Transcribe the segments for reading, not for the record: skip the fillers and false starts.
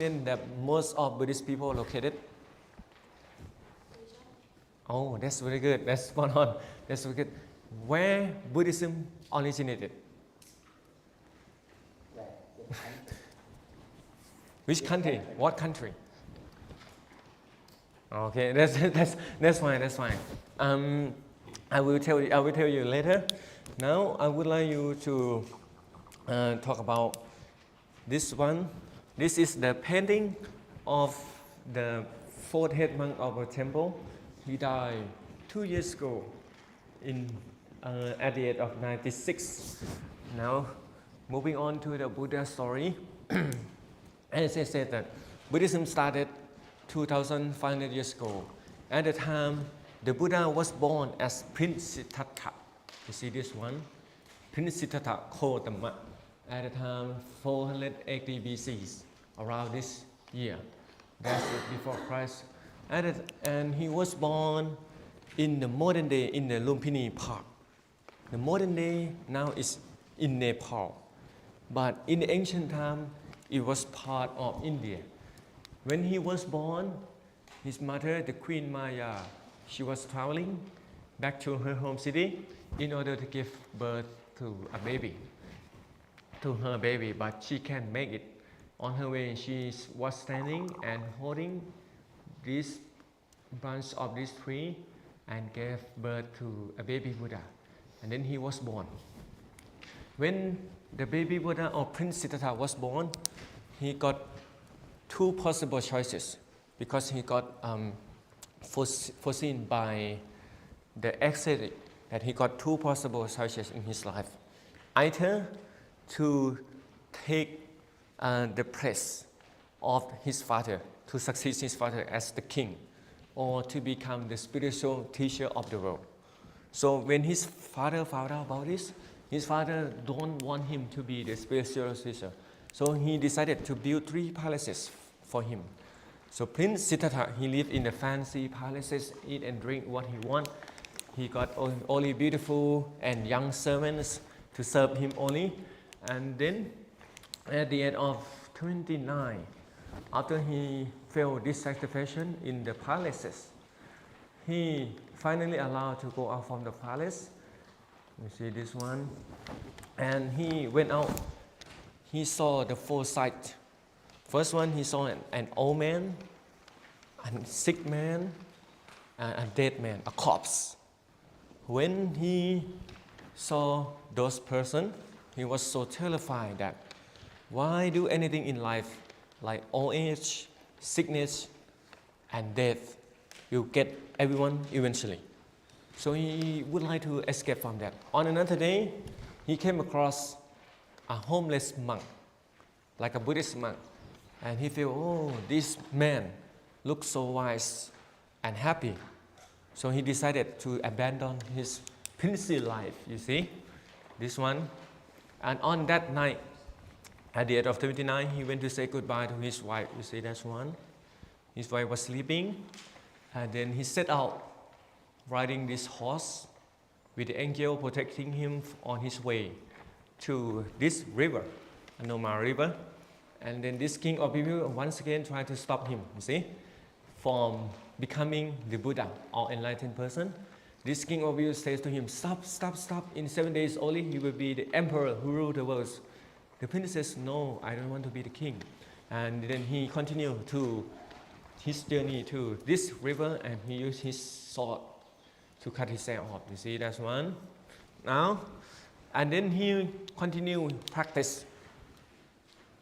that most of Buddhist people located? Oh, that's very good. That's spot on. That's very good. Where Buddhism originated? Which country? What country? Okay, that's fine. That's fine. I will tell you later. Now I would like you to talk about this one. This is the painting of the fourth head monk of a temple. He died 2 years ago at the age of 96. Now, moving on to the Buddha story. As I said that Buddhism started 2,500 years ago. At the time, the Buddha was born as Prince Siddhartha. You see this one? Prince Siddhartha Gautama. At the time, 480 BC, around this year. That's before Christ. And he was born in the modern day in the Lumpini Park. The modern day now is in Nepal. But in the ancient time, it was part of India. When he was born, his mother, the Queen Maya, she was traveling back to her home city in order to give birth to her baby, but she can't make it. On her way, she was standing and holding this branch of this tree and gave birth to a baby Buddha. And then he was born. When the baby Buddha or Prince Siddhartha was born, he got two possible choices because he got foreseen by the ascetic that he got two possible choices in his life. Either to take the place of his father, to succeed his father as the king, or to become the spiritual teacher of the world. So when his father found out about this, his father don't want him to be the spiritual teacher. So he decided to build 3 palaces for him. So Prince Siddhartha, he lived in the fancy palaces, eat and drink what he want. He got only beautiful and young servants to serve him only. And then at the age of 29, after he failed dissatisfaction in the palaces, he finally allowed to go out from the palace. You see this one. And he went out. He saw the 4 sights. First one, he saw an old man, a sick man, a dead man, a corpse. When he saw those persons, he was so terrified that why do anything in life like old age, sickness, and death will get everyone eventually. So he would like to escape from that. On another day, he came across a homeless monk, like a Buddhist monk. And he felt, oh, this man looks so wise and happy. So he decided to abandon his princely life, you see, this one. And on that night, at the age of 29, he went to say goodbye to his wife. You see, that's one. His wife was sleeping. And then he set out riding this horse with the angel protecting him on his way to this river, Anoma River. And then this king of people once again tried to stop him, you see, from becoming the Buddha or enlightened person. This king of people says to him, stop. In 7 days only, you will be the emperor who rule the world. The prince says, no, I don't want to be the king. And then he continued to his journey to this river and he used his sword to cut his hair off. You see, that's one. Now, and then he continued practice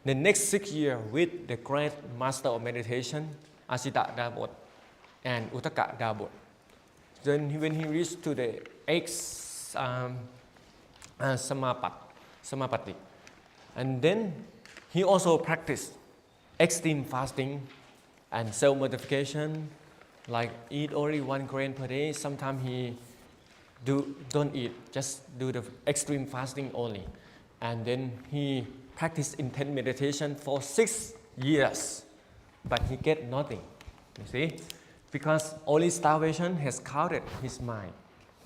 the next 6 years with the great master of meditation, Asita Dabot and Uttaka Dabot. Then when he reached to the 8th Samapatti, and then he also practiced extreme fasting and self-mortification, like eat only 1 grain per day. Sometimes he don't eat, just do the extreme fasting only. And then he practiced intense meditation for 6 years, but he get nothing, you see, because only starvation has clouded his mind.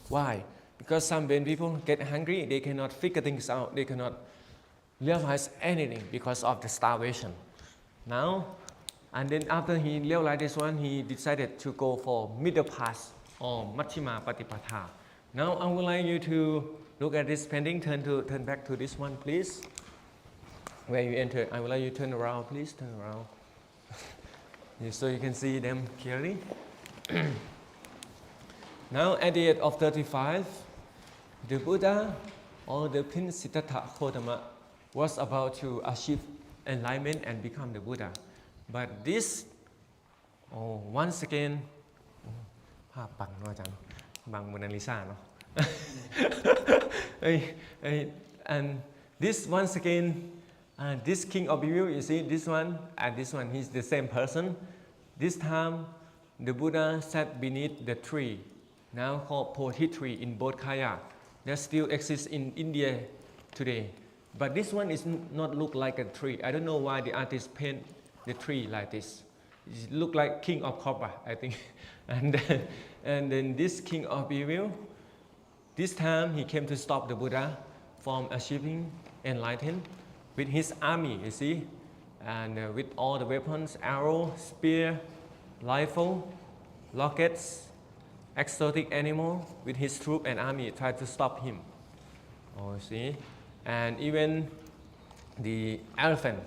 Why? Because when people get hungry, they cannot figure things out, they cannot realize anything because of the starvation. Now, And then after he realized this one, he decided to go for middle path or Majjhima Patipatha. Now I would like you to look at this painting. Turn back to this one, please. Where you enter, I would like you to turn around, please. Turn around, so you can see them clearly. Now at the age of 35, the Buddha or the Prince Siddhartha Gautama was about to achieve enlightenment and become the Buddha. But this, once again, ภาพปังเนาะอาจารย์บางโมนาลิซาเนาะ and this once again, this king of evil, you see this one and this one, he's the same person. This time, the Buddha sat beneath the tree, now called Bodhi tree in Bodh Gaya, that still exists in India today. But this one is not look like a tree. I don't know why the artist paint the tree like this. It look like king of cobra, I think. And then this king of evil, this time he came to stop the Buddha from achieving enlightenment with his army, you see, and with all the weapons, arrow, spear, rifle, rockets, exotic animal, with his troop and army tried to stop him. Oh, see, and even the elephant,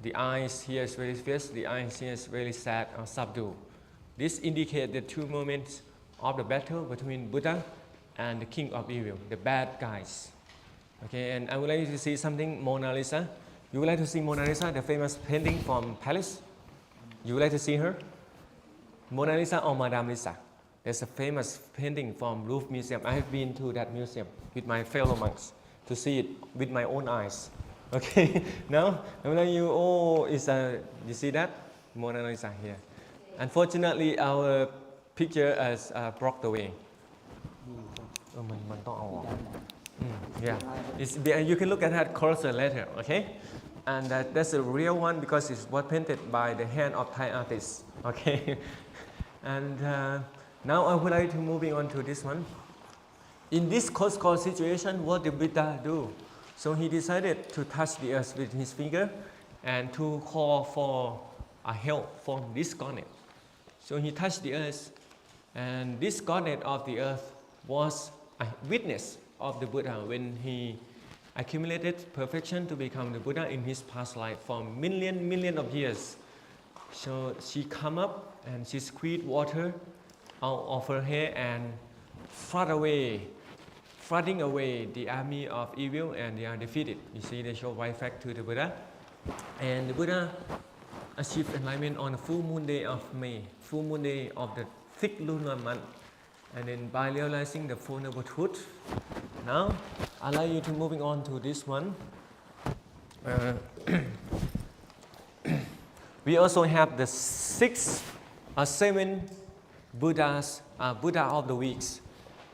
the eyes here is very fierce, the eyes here is very sad or subdued. This indicates the two moments of the battle between Buddha and the king of evil, the bad guys. Okay, and I would like you to see something, Mona Lisa. You would like to see Mona Lisa, the famous painting from Paris? You would like to see her? Mona Lisa or Madame Lisa? There's a famous painting from Louvre Museum. I have been to that museum with my fellow monks to see it with my own eyes. Okay, now I would like you, you see that? Mona Lisa here. Unfortunately, our picture is blocked away. Yeah, you can look at that closer later, okay? And that's a real one because it was painted by the hand of Thai artists, okay? And now I would like to moving on to this one. In this cold situation, what did Buddha do? So he decided to touch the earth with his finger and to call for a help from this godhead. So he touched the earth, and this godhead of the earth was a witness of the Buddha when he accumulated perfection to become the Buddha in his past life for million of years. So she come up and she squeezed water out of her hair and flooding away the army of evil, and they are defeated. You see, they show white flag to the Buddha. And the Buddha achieved enlightenment on the full moon day of May, full moon day of the 6th lunar month. And then by realizing the Four Noble Truths, now I'd like you to moving on to this one. We also have the 7 Buddhas, Buddha of the weeks.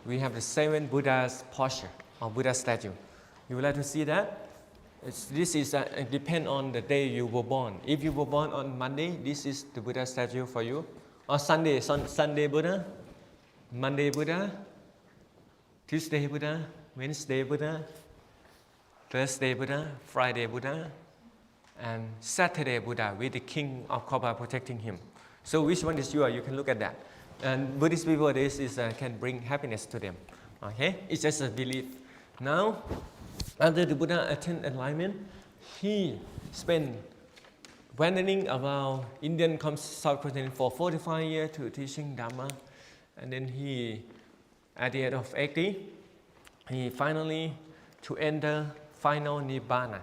We have the 7 Buddha's posture or Buddha statue. You would like to see that? This is depend on the day you were born. If you were born on Monday, this is the Buddha statue for you. Or Sunday Buddha, Monday Buddha, Tuesday Buddha, Wednesday Buddha, Thursday Buddha, Friday Buddha, and Saturday Buddha with the king of Cobra protecting him. So which one is yours? You can look at that. And Buddhist people, this is can bring happiness to them. Okay, it's just a belief. Now, after the Buddha attained enlightenment, he spent wandering around Indian subcontinent for 45 years to teaching Dhamma. And then he, at the age of 80, he finally to enter final Nibbana.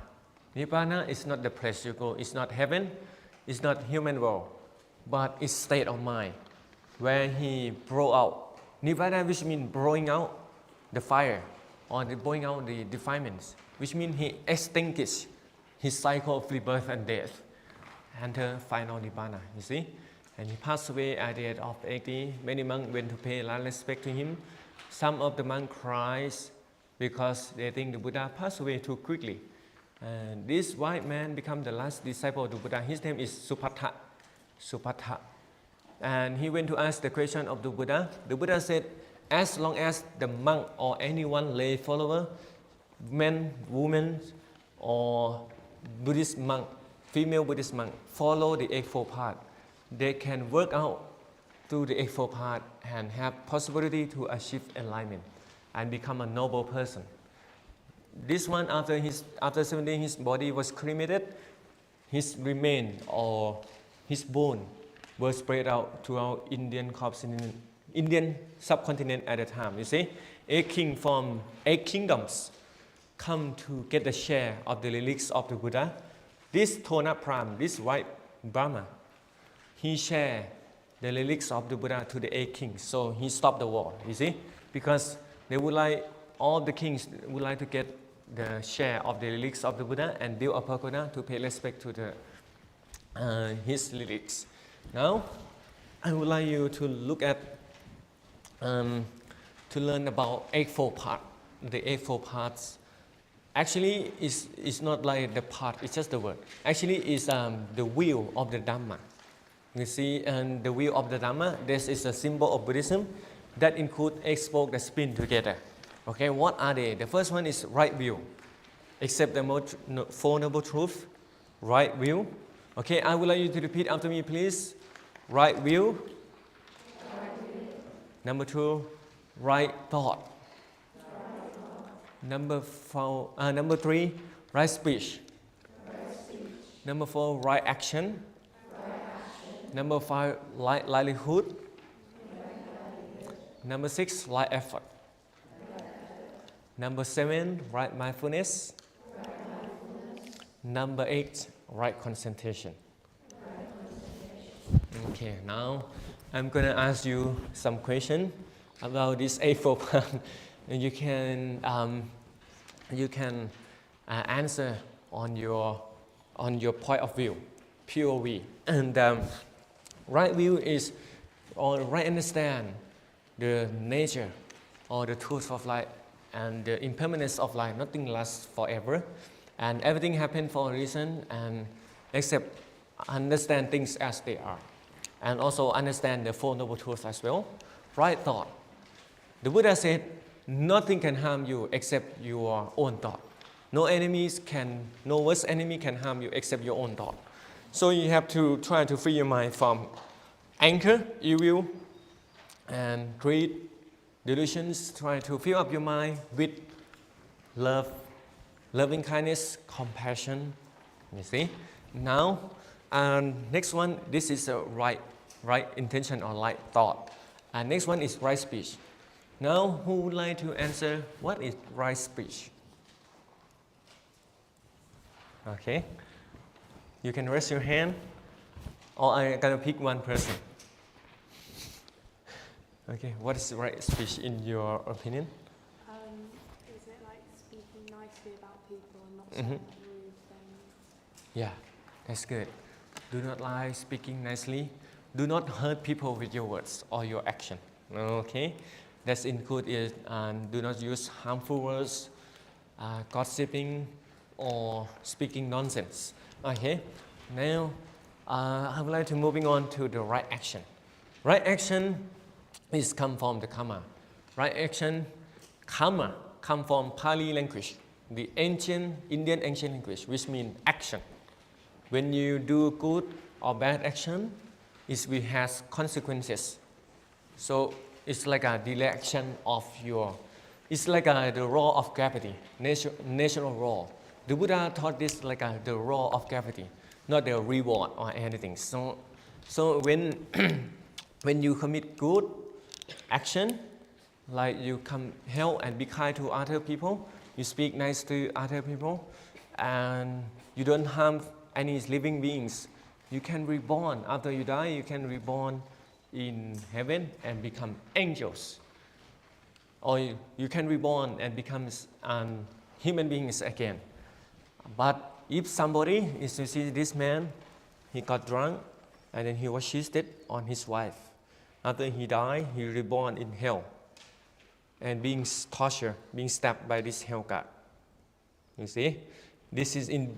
Nibbana is not the place you go. It's not heaven. It's not human world, but it's state of mind where he broke out. Nibbana, which means blowing out the fire or blowing out the defilements, which means he extinguished his cycle of rebirth and death. Enter final Nibbana, you see? And he passed away at the age of 80. Many monks went to pay last respect to him. Some of the monks cried because they think the Buddha passed away too quickly. And this white man became the last disciple of the Buddha. His name is Supatha. And he went to ask the question of the Buddha. The Buddha said, as long as the monk or anyone lay follower, men, women, or Buddhist monk female Buddhist monk follow the Eightfold Path, they can work out through the Eightfold Path and have possibility to achieve enlightenment and become a noble person. This one, after 17, his body was cremated, his remain or his bone were spread out throughout Indian subcontinent at the time. You see, 8 kings from 8 kingdoms come to get the share of the relics of the Buddha. This Thona Pram, this white Brahma, he shared the relics of the Buddha to the 8 kings. So he stopped the war, you see, because they would like, all the kings would like to get the share of the relics of the Buddha and build a pagoda to pay respect to his relics. Now, I would like you to look at, to learn about Eightfold Path. The Eightfold Paths actually is not like the path, it's just the word. Actually, it's the wheel of the Dhamma. You see, and the wheel of the Dhamma, this is a symbol of Buddhism that include 8 spokes that spin together. Okay, what are they? The first one is right wheel. Accept the Four Noble Truths, right wheel. Okay, I would like you to repeat after me, please. Right wheel. Number 2, right thought. Number 3, right speech. Number 4, right action. Number 5, right livelihood. Number 6, right effort. Number 7, right mindfulness. Number 8, right concentration. Okay, now I'm going to ask you some questions about this Eightfold Path. And you can answer on your point of view, POV. And right view is, or right understand the nature or the truth of life and the impermanence of life. Nothing lasts forever, and everything happens for a reason, and except understand things as they are, and also understand the Four Noble Truths as well. Right thought. The Buddha said, nothing can harm you except your own thought. No worst enemy can harm you except your own thought. So you have to try to free your mind from anger, evil, and greed, delusions. Try to fill up your mind with love, loving kindness, compassion. You see? Now, next one, this is a right intention or right thought. And next one is right speech. Now, who would like to answer what is right speech? Okay. You can raise your hand, or I'm going to pick one person. Okay, what is right speech in your opinion? Is it like speaking nicely about people and not saying rude things? Yeah, that's good. Do not lie, speaking nicely. Do not hurt people with your words or your action. Okay, that's included. Do not use harmful words, gossiping, or speaking nonsense. Okay, now I would like to moving on to the right action. Right action is come from the karma. Right action, karma, come from Pali language, the ancient Indian ancient language, which means action. When you do good or bad action, it will have consequences. So it's like a direction of it's like the law of gravity, natural law. The Buddha taught this like the law of gravity, not the reward or anything. So when when you commit good action, like you come help and be kind to other people, you speak nice to other people, and you don't harm any living beings, you can reborn. After you die, you can reborn in heaven and become angels. Or you can reborn and become human beings again. But if somebody is to see this man, he got drunk and then he was cheated on his wife. After he died, he reborn in hell and being tortured, being stabbed by this hell god. You see? This is in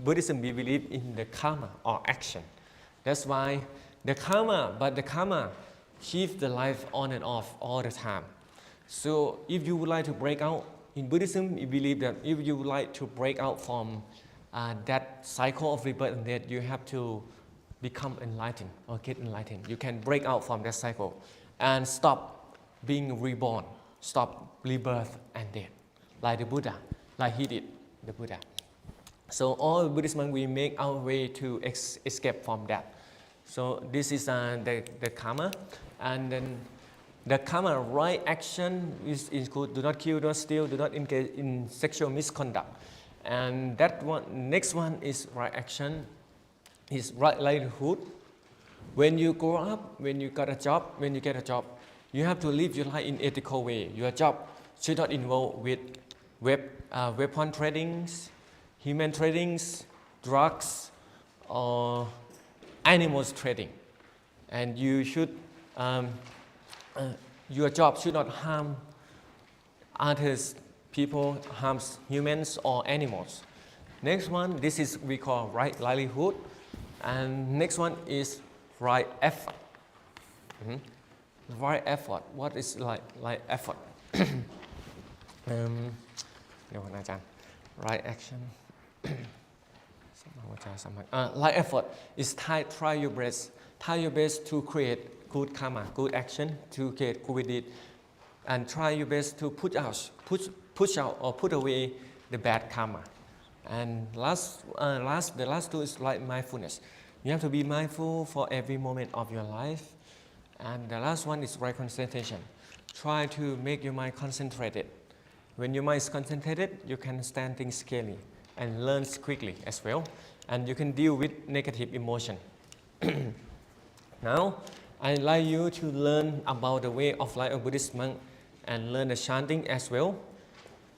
Buddhism, we believe in the karma or action. That's why the karma keeps the life on and off all the time. So if you would like to break out, in Buddhism, we believe that if you would like to break out from that cycle of rebirth and death, you have to become enlightened or get enlightened. You can break out from that cycle and stop being reborn, stop rebirth and death, like the Buddha, like he did, the Buddha. So all Buddhist monks, we make our way to escape from that. So this is the karma, and then the karma right action is include do not kill, do not steal, do not engage in sexual misconduct. And that one, next one is right action, is right livelihood. When you grow up, when you get a job, you have to live your life in ethical way. Your job should not involve with weapon tradings, human tradings, drugs, or animals trading. And you should, your job should not harm others, people, harms humans or animals. Next one, this is we call right livelihood. And next one is right effort. Right effort. What is right effort? Right action. Right effort is try your best. Try your best to create good karma, good action, to create good deed, and try your best to push out or put away the bad karma. And the last two is like mindfulness. You have to be mindful for every moment of your life. And the last one is right concentration. Try to make your mind concentrated. When your mind is concentrated, you can understand things clearly and learn quickly as well. And you can deal with negative emotion. Now, I'd like you to learn about the way of life of Buddhist monk and learn the chanting as well.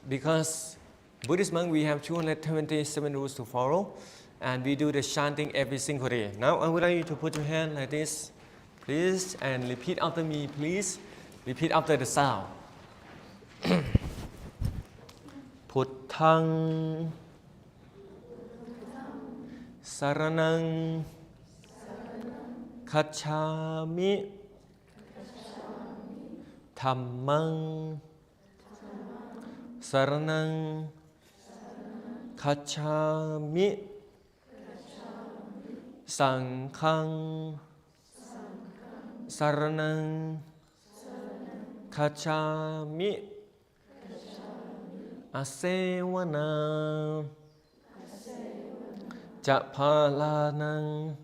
Because Buddhist monk, we have 227 rules to follow, and we do the chanting every single day. Now, I would like you to put your hand like this, please, and repeat after me, please. Repeat after the sound. Puttang Saranang Kachami Dhammang Saranang Kachami Sanghang Saranang Kachami Asevana Japhalanang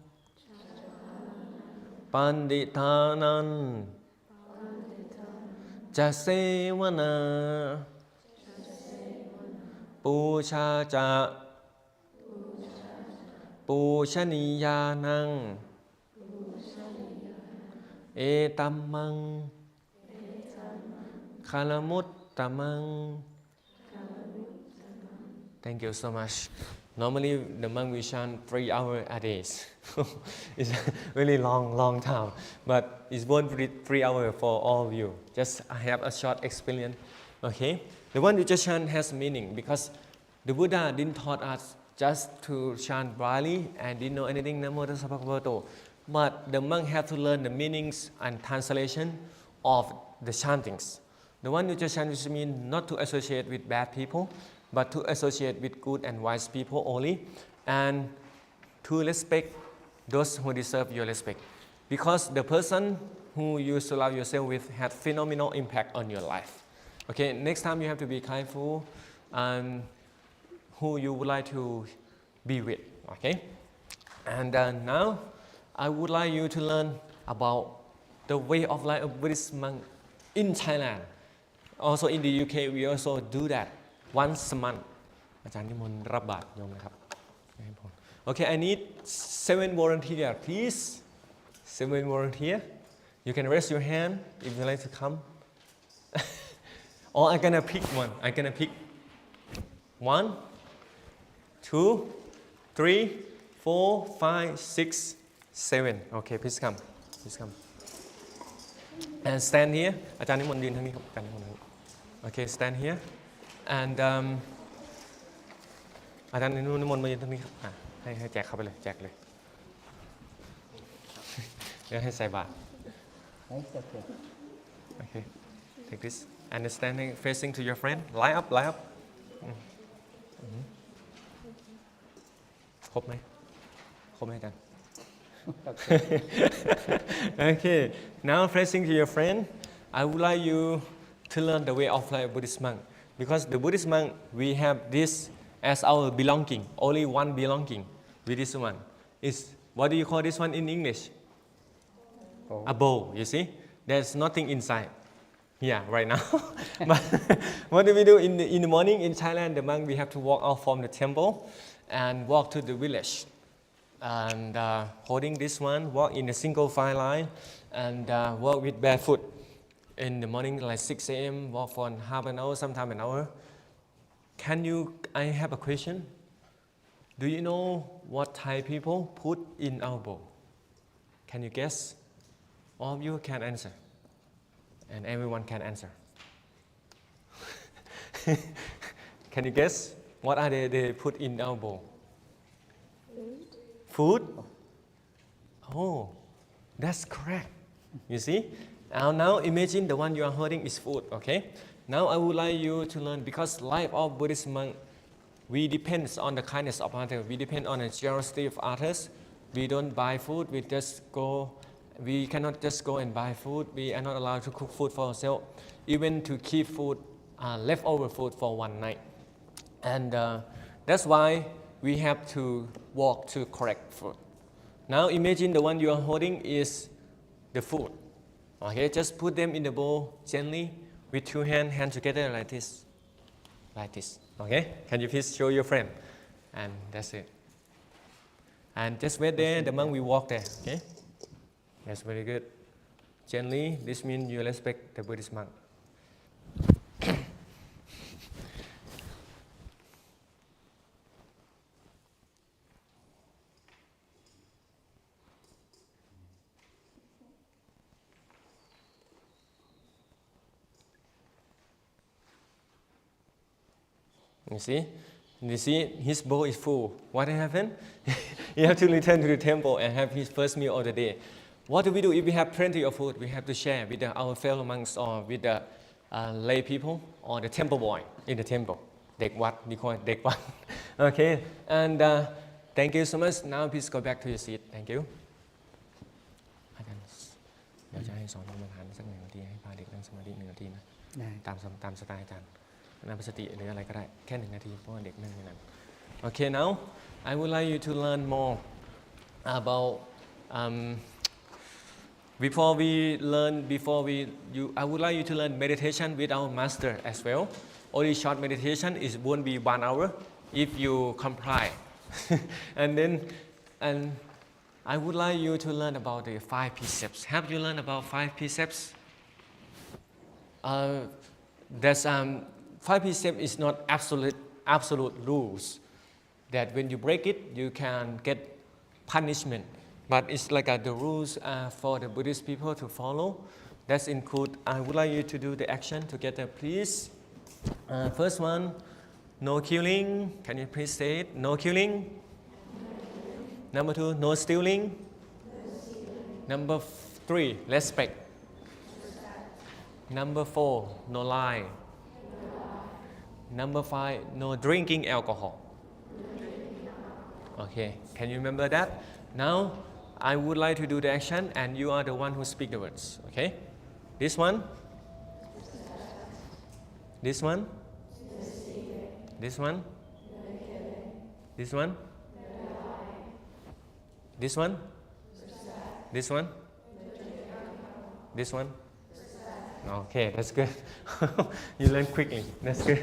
Panditanan Jasevana Puchaja Puchaniyanang Etamang Kalamuttamang. Thank you so much. Normally, the monk will chant 3 hours a day. It's a really long time. But it won't be 3 hours for all of you. Just I have a short experience. Okay? The one you just chant has meaning because the Buddha didn't taught us just to chant blindly and didn't know anything. Namo Tassa Bhagavato. But the monk have to learn the meanings and translation of the chantings. The one you just chant just mean not to associate with bad people, but to associate with good and wise people only, and to respect those who deserve your respect. Because the person who you surround yourself with had phenomenal impact on your life. Okay, next time you have to be careful and who you would like to be with. Okay, and now I would like you to learn about the way of life of Buddhist monk in Thailand. Also in the UK, we also do that once a month. อาจารย์นิมนต์รับบาตรโยมนะครับ Okay, I need 7 volunteers, please. 7 volunteers. You can raise your hand if you like to come. Or I'm gonna pick one. I'm gonna pick 1, 2, 3, 4, 5, 6, 7. Okay, please come. Please come. And stand here. อาจารย์นิมนต์ยืนทางนี้ครับ อาจารย์นิมนต์ Okay, stand here. And อาจารย์นิมนต์มายืนตรงนี้ครับให้แจกเข้าไปเลยแจกเลยเดี๋ยวให้ใส่บาตร Okay, take this and standing facing to your friend. Line up. ครบไหมอาจารย์ Okay, now facing to your friend, I would like you to learn the way of life Buddhist monk. Because the Buddhist monk, we have this as our belonging, only one belonging with this one. Is what do you call this one in English? A bowl, you see? There's nothing inside. Yeah, right now. But what do we do in the morning in Thailand? The monk, we have to walk out from the temple and walk to the village. And holding this one, walk in a single file line and walk with barefoot. In the morning, like 6 a.m., walk for half an hour, sometimes an hour. I have a question. Do you know what Thai people put in our bowl? Can you guess? All of you can answer. And everyone can answer. Can you guess? What are they put in our bowl? Food? Oh, that's correct. You see? Now imagine the one you are holding is food, okay? Now I would like you to learn, because life of Buddhist monk, we depend on the kindness of others. We depend on the generosity of others. We don't buy food. We cannot just go and buy food. We are not allowed to cook food for ourselves, even to keep food, leftover food for one night. And that's why we have to walk to correct food. Now imagine the one you are holding is the food. Okay, just put them in the bowl gently with two hands together like this. Like this. Okay? Can you please show your friend? And that's it. And just wait there, the monk will walk there. Okay? That's very good. Gently, this means you respect the Buddhist monk. You see, his bowl is full. What happened? You have to return to the temple and have his first meal of the day. What do we do if we have plenty of food? We have to share with our fellow monks or with the lay people or the temple boy in the temple. เด็กวัด we call it เด็กวัด Okay, and thank you so much. Now please go back to your seat. Thank you. อาจารย์เดี๋ยวจะให้สอนกรรมฐานสัก1 นาทีให้พาเด็กนั่งสมาธิ1 นาทีนะตามสไตล์อาจารย์นั่งสติหรืออะไรก็ได้แค่1 นาทีเพราะว่าเด็กนั่งอย่างนั้น Okay, now I would like you to learn more about I would like you to learn meditation with our master as well. Only short meditation won't be 1 hour if you comply. and I would like you to learn about the 5 precepts. Have you learned about 5 precepts? There's 5 precepts is not absolute rules that when you break it you can get punishment. But it's like the rules for the Buddhist people to follow. That include, I would like you to do the action together, please. First one, no killing. Can you please say it? No killing. Number 2, no stealing. Number 3, respect. Number 4, no lie. Number 5, no drinking alcohol. Okay, can you remember that? Now, I would like to do the action and you are the one who speak the words, okay? This one? This one? This one? This one? This one? This one? This one? Okay, that's good. You learn quickly. That's good.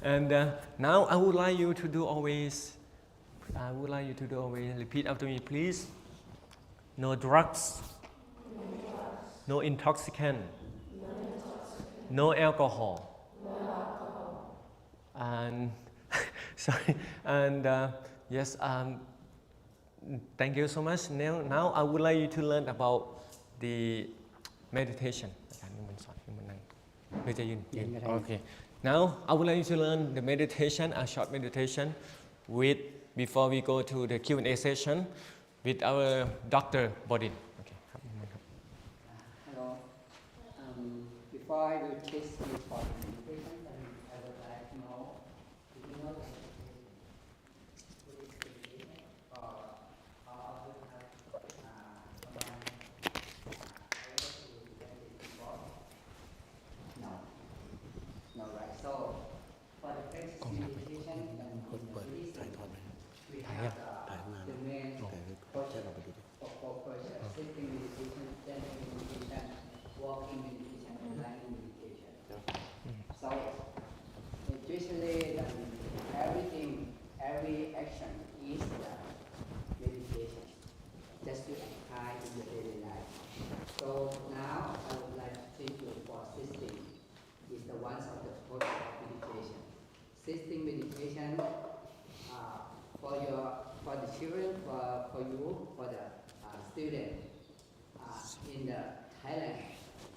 And now I would like you to do always. Repeat after me, please. No drugs. No intoxicant. No alcohol. And sorry. And yes. Thank you so much. Now I would like you to learn about the meditation. Okay. Now I would like you to learn the meditation, a short meditation, before we go to the Q&A session with our Dr. Bodin. Okay. Hello. Before I do this report meditation, I would like to know, do you know the meditation? Buddhist meditation or apply in your daily life. So now I would like to teach you for sitting. Is the one of the pose of meditation. Sitting meditation for the children, for you, for the student. In the Thailand,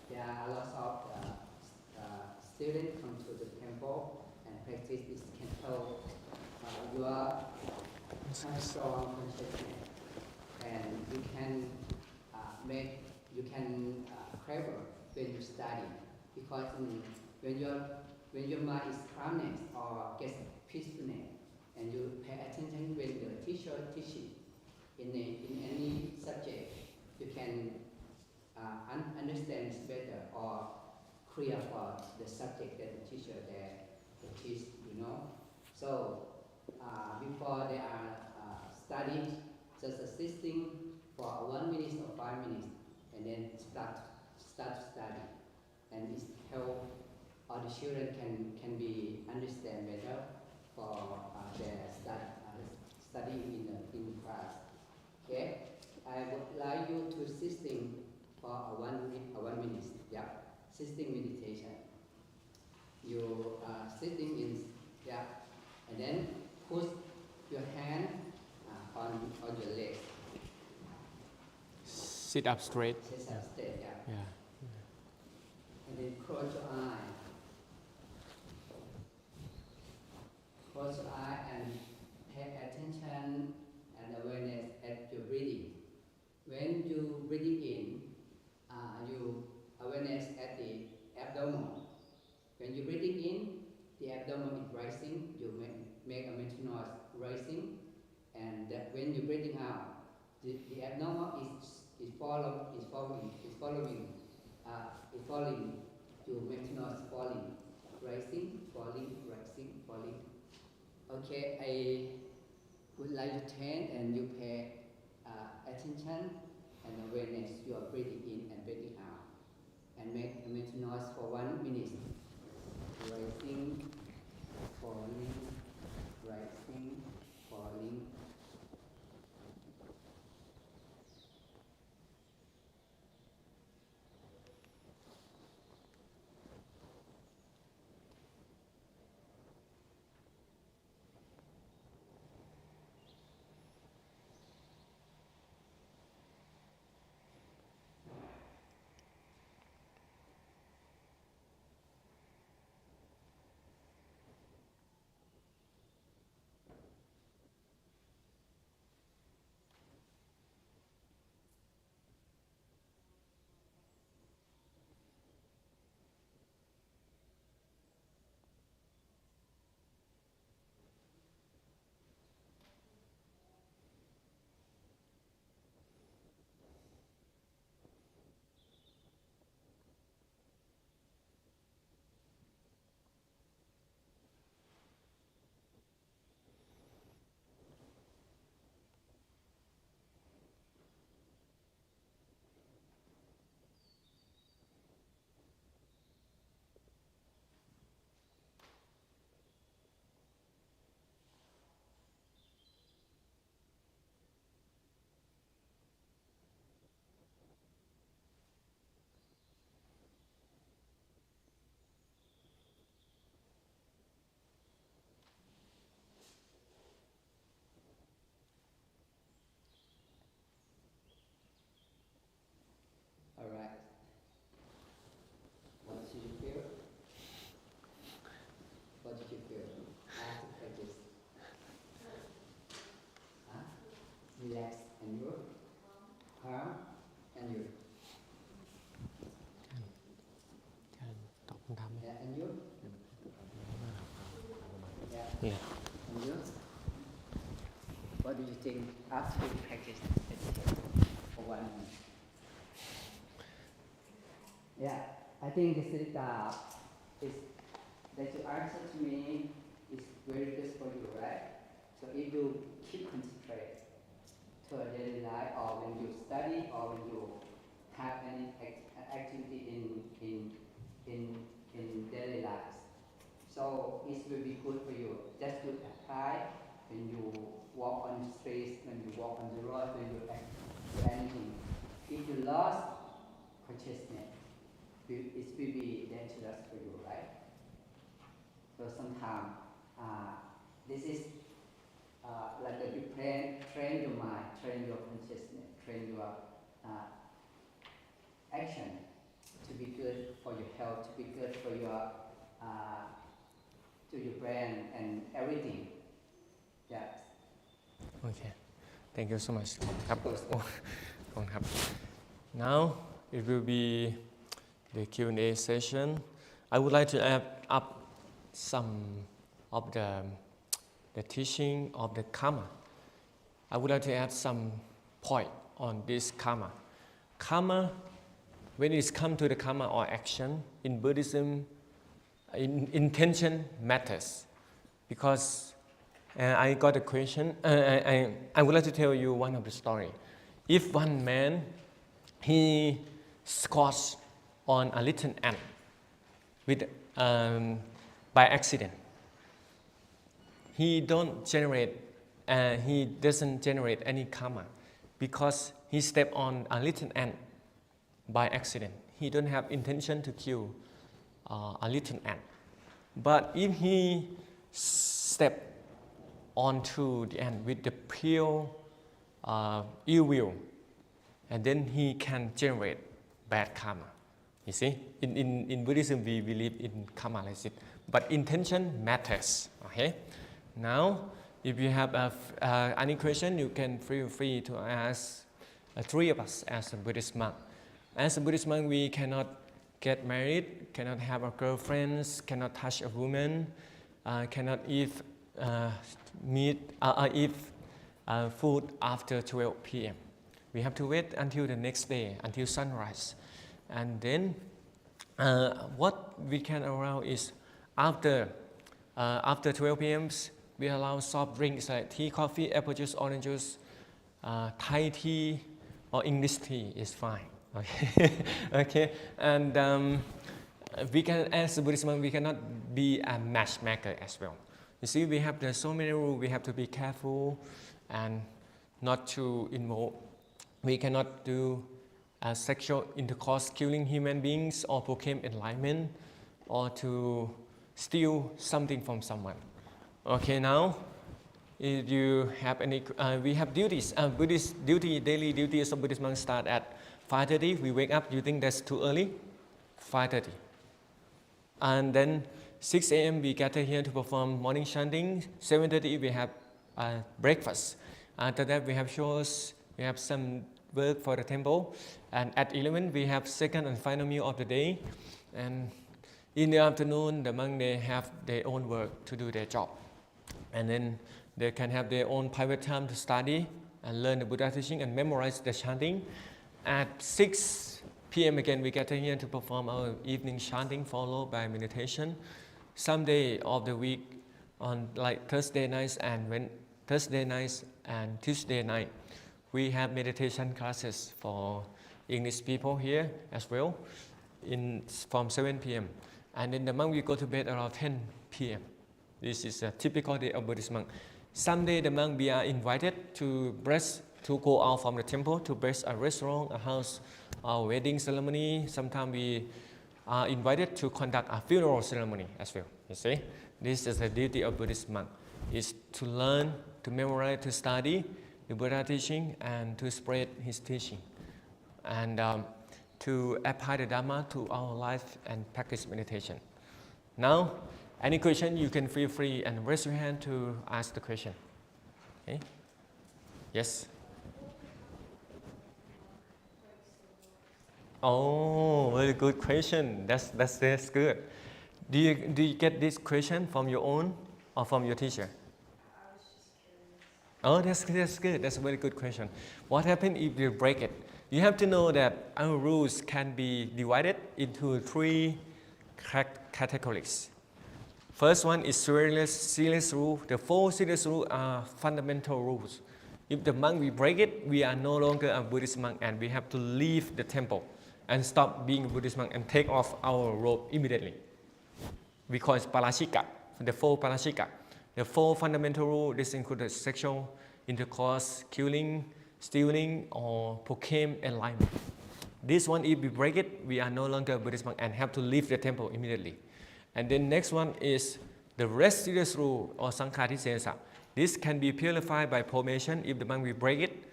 there are lots of students come to the temple and practice this temple. Your strong consciousness, and you can clever when you study, because when your mind is calmness or gets peacefulness, and you pay attention when the teacher teaching in any subject, you can understand better or clear for the subject that the teacher there teach, you know. So before they are studying, just assisting for 1 minute or 5 minutes, and then start study, and this help all the children can be understand better for their study in class. Okay, I would like you to sitting for 1 minute. Yeah, sitting meditation. You sitting in, yeah, and then put your hand on your leg. Sit up straight. Sit up straight, yeah. Yeah. And then close your eye. Close your eye and pay attention and awareness at your breathing. When you breathing in, you awareness at the abdomen. When you breathing in, the abdomen is rising. You make a mental noise rising, and that when you breathing out, the abdomen is following. You mental noise falling, rising, falling, rising, falling. Okay, I would like to turn and you pay attention and awareness. You are breathing in and breathing out, and make a mental noise for 1 minute. Rising, falling, rising, falling. Alright. What did you feel? What did you feel after practice? Huh? Relax and you? Calm and you? ตอบคำถามไหม Yeah, and you? Yeah. Yeah. And you? What do you think after you practice meditation for 1 minute? Yeah, I think this is that you answer to me is very good for you, right? So if you keep concentrate to a daily life, or when you study, or when you have any activity in daily life, so it will be good for you. Just to apply when you walk on the streets, when you walk on the road, when you do anything. lost consciousness, it will be dangerous for you, right? So sometimes this is like you train your mind, train your consciousness, train your action to be good for your health, to be good for your to your brain and everything. Yeah. Okay, thank you so much ครับขอบคุณครับ Now it will be the Q&A session. I would like to add up some of the teaching of the karma. I would like to add some point on this karma. Karma, when it comes to the karma or action in Buddhism, intention matters because I got a question. I would like to tell you one of the story. If one man he scotched on a little ant with by accident, he doesn't generate any karma because he stepped on a little ant by accident. He don't have intention to kill a little ant. But if he step onto the ant with the pure ill will, and then he can generate bad karma. You see, in Buddhism we believe in karma like this, but intention matters. Okay. Now, if you have any question, you can feel free to ask three of us as a Buddhist monk. As a Buddhist monk, we cannot get married, cannot have a girlfriend, cannot touch a woman, cannot eat food after 12 p.m. We have to wait until the next day, until sunrise. And then what we can allow is after 12 p.m. we allow soft drinks like tea, coffee, apple juice, orange juice, Thai tea or English tea is fine. Okay, okay. And we can, as a Buddhist monk, we cannot be a matchmaker as well. You see, we have so many rules. We have to be careful and not to involve. We cannot do sexual intercourse, killing human beings, or proclaim enlightenment, or to steal something from someone. Okay, now, if you have any, we have duties. Buddhist duty, daily duties of Buddhist monks start at 5:30. We wake up. You think that's too early? 5:30. And then 6 a.m. we gather here to perform morning chanting. 7:30 we have breakfast. After that we have chores. We have some work for the temple. And at 11 we have second and final meal of the day. And in the afternoon the monks they have their own work to do their job. And then they can have their own private time to study and learn the Buddha teaching and memorize the chanting. At 6 p.m. again we gather here to perform our evening chanting followed by meditation. Some day of the week on like Thursday nights and Tuesday night we have meditation classes for English people here as well from 7 p.m. And then the monk will go to bed around 10 p.m. This is a typical day of Buddhist monk. Someday the monk we are invited to go out from the temple to bless a restaurant, a house, a wedding ceremony. Sometimes we are invited to conduct a funeral ceremony as well. You see, this is the duty of Buddhist monk: is to learn, to memorize, to study the Buddha teaching, and to spread his teaching, and to apply the Dhamma to our life and practice meditation. Now, any question you can feel free and raise your hand to ask the question. Okay? Yes. Oh, very good question. That's good. Do you get this question from your own or from your teacher? I was just curious. Oh, that's good. That's a very good question. What happens if you break it? You have to know that our rules can be divided into 3 categories. First one is serious rule. The 4 serious rules are fundamental rules. If the monk we break it, we are no longer a Buddhist monk and we have to leave the temple and stop being a Buddhist monk and take off our robe immediately. We call it parashika, the 4 parashika. The 4 fundamental rules, this includes sexual intercourse, killing, stealing, or proclaim enlightenment. This one, if we break it, we are no longer a Buddhist monk and have to leave the temple immediately. And then next one is the restless rule or Sankhātisesa. This can be purified by probation if the monk will break it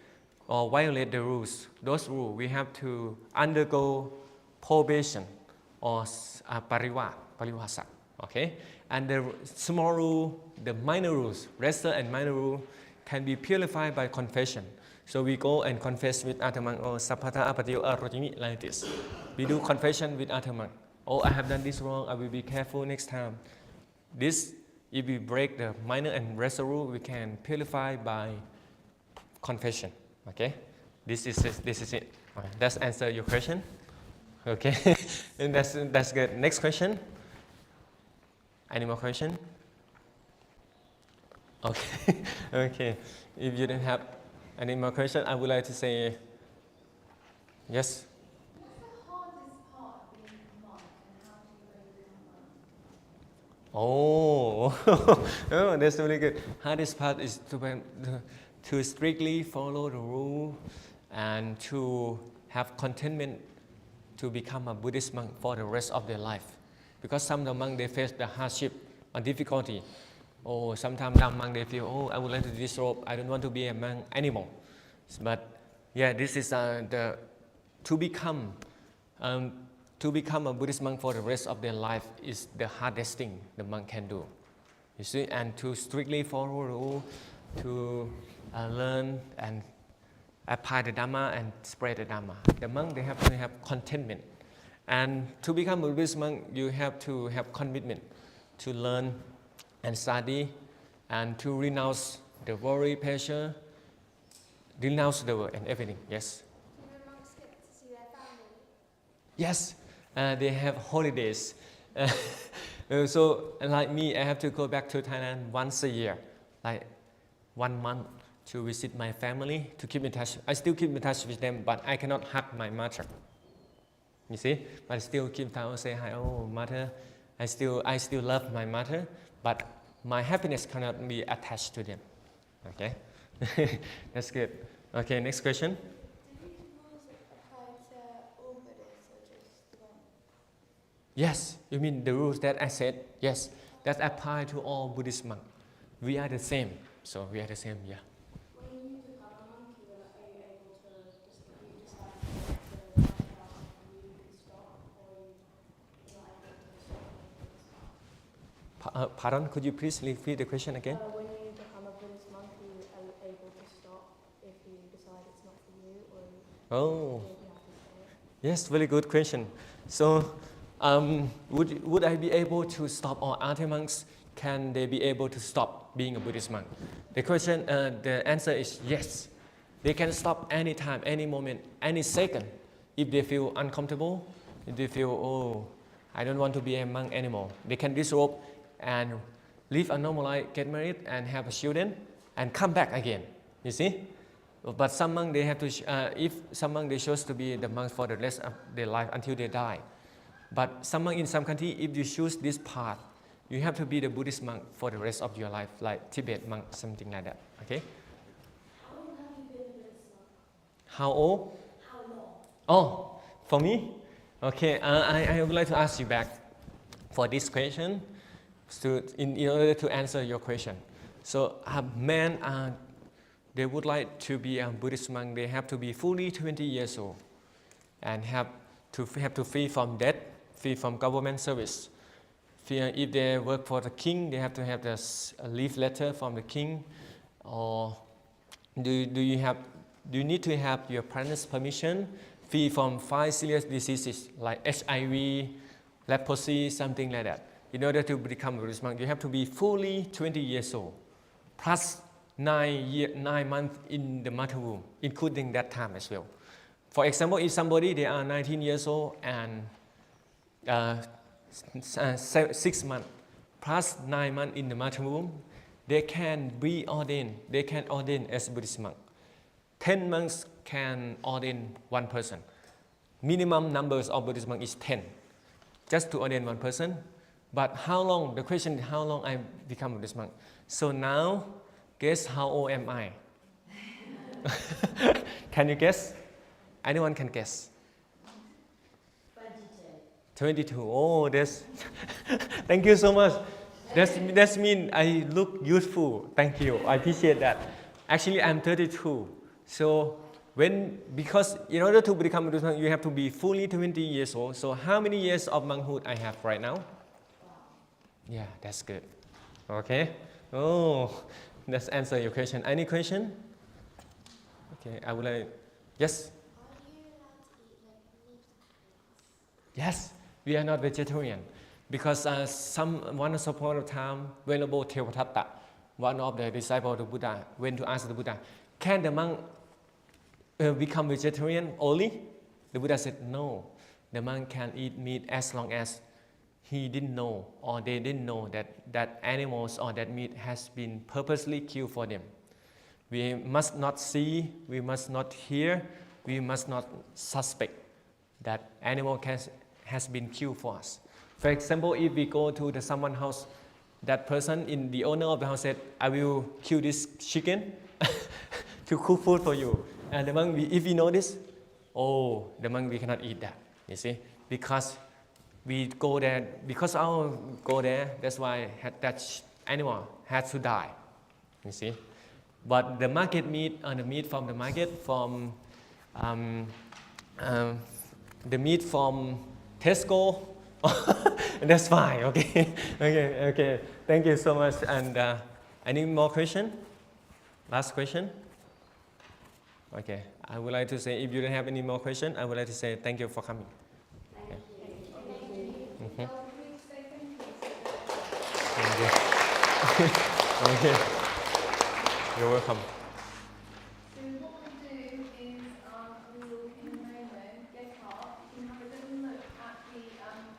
or violate the rules. Those rules, we have to undergo probation or parivasa. Okay? And the small rule, the minor rules, lesser and minor rule, can be purified by confession. So we go and confess with other monk, oh, sappata apatiyo arojimi, like this. We do confession with other monk. Oh, I have done this wrong, I will be careful next time. This, if we break the minor and lesser rule, we can purify by confession. Okay? This is it. Okay. That's answer your question. Okay? And that's good. Next question. Any more question? Okay. Okay. If you don't have any more question, I would like to say yes. What's the hardest part of being a monk and how do you overcome that? Oh, that's really good. Hardest part is to strictly follow the rule and to have contentment to become a Buddhist monk for the rest of their life. Because some of the monks, they face the hardship and difficulty. Oh, sometimes some monks, they feel, oh, I would like to disrobe, I don't want to be a monk anymore. But yeah, this is to become a Buddhist monk for the rest of their life is the hardest thing the monk can do. You see, and to strictly follow the rule, to learn and apply the Dhamma and spread the Dhamma. The monk, they have to have contentment. And to become a Buddhist monk, you have to have commitment to learn and study and to renounce the worry, pressure, renounce the world and everything. Yes? Do the monks get to see their family? Yes, they have holidays. So, like me, I have to go back to Thailand once a year, like 1 month, to visit my family, to keep in touch. I still keep in touch with them, but I cannot hug my mother. You see? But I still keep in touch, say hi, oh, mother. I still love my mother, but my happiness cannot be attached to them. Okay? That's good. Okay, next question. Do these rules apply to all Buddhists or just one? Yes, you mean the rules that I said? Yes, that apply to all Buddhist monks. We are the same. So we are the same, yeah. When you become a monk, are you able to just, you decide to write out and you can stop, or you're not able to stop? Pardon, could you please repeat the question again? When you become a Buddhist monk, are you able to stop if you decide it's not for you, or Oh, you have to stay? yes, very good question. So, would I be able to stop, or other monks, can they be able to stop being a Buddhist monk? The question, the answer is yes. They can stop anytime, any moment, any second, if they feel uncomfortable, if they feel, oh, I don't want to be a monk anymore. They can disrobe and live a normal life, get married and have children, and come back again. You see? But some monks, they have to, if some monks, they choose to be the monks for the rest of their life until they die. But some monks in some country, if you choose this path, you have to be the Buddhist monk for the rest of your life, like Tibet monk, something like that. Okay? How long have you been a Buddhist monk? How old? How long? Oh, for me? Okay, I would like to ask you back for this question, in order to answer your question. So, a man, they would like to be a Buddhist monk, they have to be fully 20 years old and have to free from debt, free from government service. If they work for the king, they have to have a leave letter from the king. Or do you need to have your parents' permission, free from 5 serious diseases like HIV, leprosy, something like that. In order to become a Buddhist monk, you have to be fully 20 years old, plus 9 months in the mother womb, including that time as well. For example, if somebody, they are 19 years old and 6 months plus 9 months in the mother womb, they can be ordained. They can ordain as Buddhist monk. 10 monks can ordain one person. Minimum numbers of Buddhist monks is 10, just to ordain one person. But how long? The question is how long I become a Buddhist monk. So now, guess how old am I? Can you guess? Anyone can guess? 22. Oh, that's thank you so much. That's mean I look youthful. Thank you. I appreciate that. Actually, I'm 32. So because in order to become a Buddhist monk, you have to be fully 20 years old. So how many years of monkhood I have right now? Yeah, that's good. Okay. Oh, that's answer your question. Any question? Okay, I would like. Yes. Are you allowed to eat like meat? Yes, we are not vegetarian because once upon a time, Venerable Tevatatta, one of the disciples of the Buddha, went to ask the Buddha, "Can the monk become vegetarian only?" The Buddha said, "No, the monk can eat meat as long as he didn't know or they didn't know that animals or that meat has been purposely killed for them. We must not see, we must not hear, we must not suspect that animal has been killed for us. For example, if we go to someone's house, that person, the owner of the house said, I will kill this chicken to cook food for you. And the monk, if we know this, the monk, we cannot eat that, you see, because we go there, because our go there, that's why that animal had to die, you see. But the market meat, the meat from the market, from the meat from Tesco, that's fine, okay, okay. Thank you so much. And any more question? Last question? Okay, I would like to say, if you don't have any more question, I would like to say thank you for coming. Okay. Mm-hmm. Thank you. Okay. You're welcome. So what we'll do is we will in a moment get up, you can have a little look at the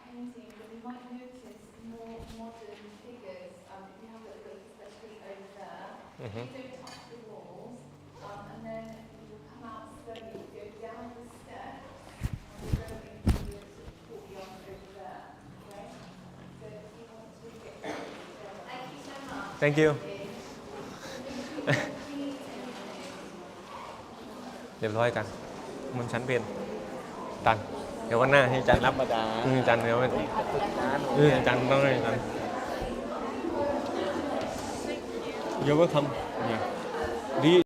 painting, but you might notice more modern figures if you have a look, especially over there. Mm-hmm. You don't touch the walls, and then you will come out slowly, go down the steps, and we're going to the courtyard over there. Okay? So if you want to get thank you so much. Thank you. เรียบร้อยจันมันชั้นเป็นตันเดี๋ยววันหน้าให้จันรับจันเดี๋ยวจันต้องให้จัน You're welcome. Yeah.